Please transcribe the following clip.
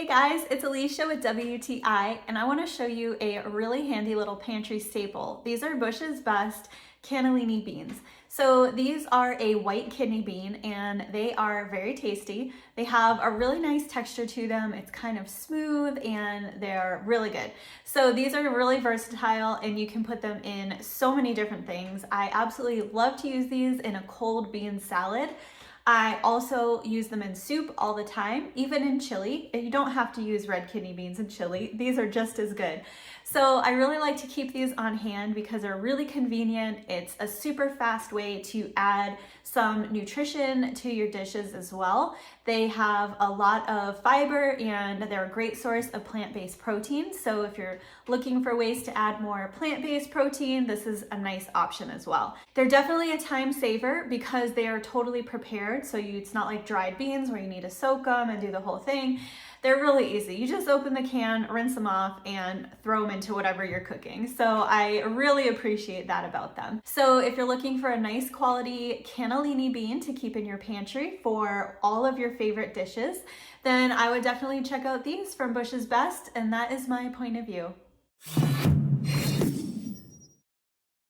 Hey guys, it's Alicia with WTI, and I want to show you a really handy little pantry staple. These are Bush's Best cannellini beans. So these are a white kidney bean and they are very tasty. They have a really nice texture to them. It's kind of smooth and they're really good. So these are really versatile and you can put them in so many different things. I absolutely love to use these in a cold bean salad. I also use them in soup all the time, even in chili. You don't have to use red kidney beans in chili. These are just as good. So I really like to keep these on hand because they're really convenient. It's a super fast way to add some nutrition to your dishes as well. They have a lot of fiber and they're a great source of plant-based protein. So if you're looking for ways to add more plant-based protein, this is a nice option as well. They're definitely a time saver because they are totally prepared. So it's not like dried beans where you need to soak them and do the whole thing. They're really easy. You just open the can, rinse them off, and throw them into whatever you're cooking. So I really appreciate that about them. So if you're looking for a nice quality cannellini bean to keep in your pantry for all of your favorite dishes, then I would definitely check out these from Bush's Best, and that is my point of view.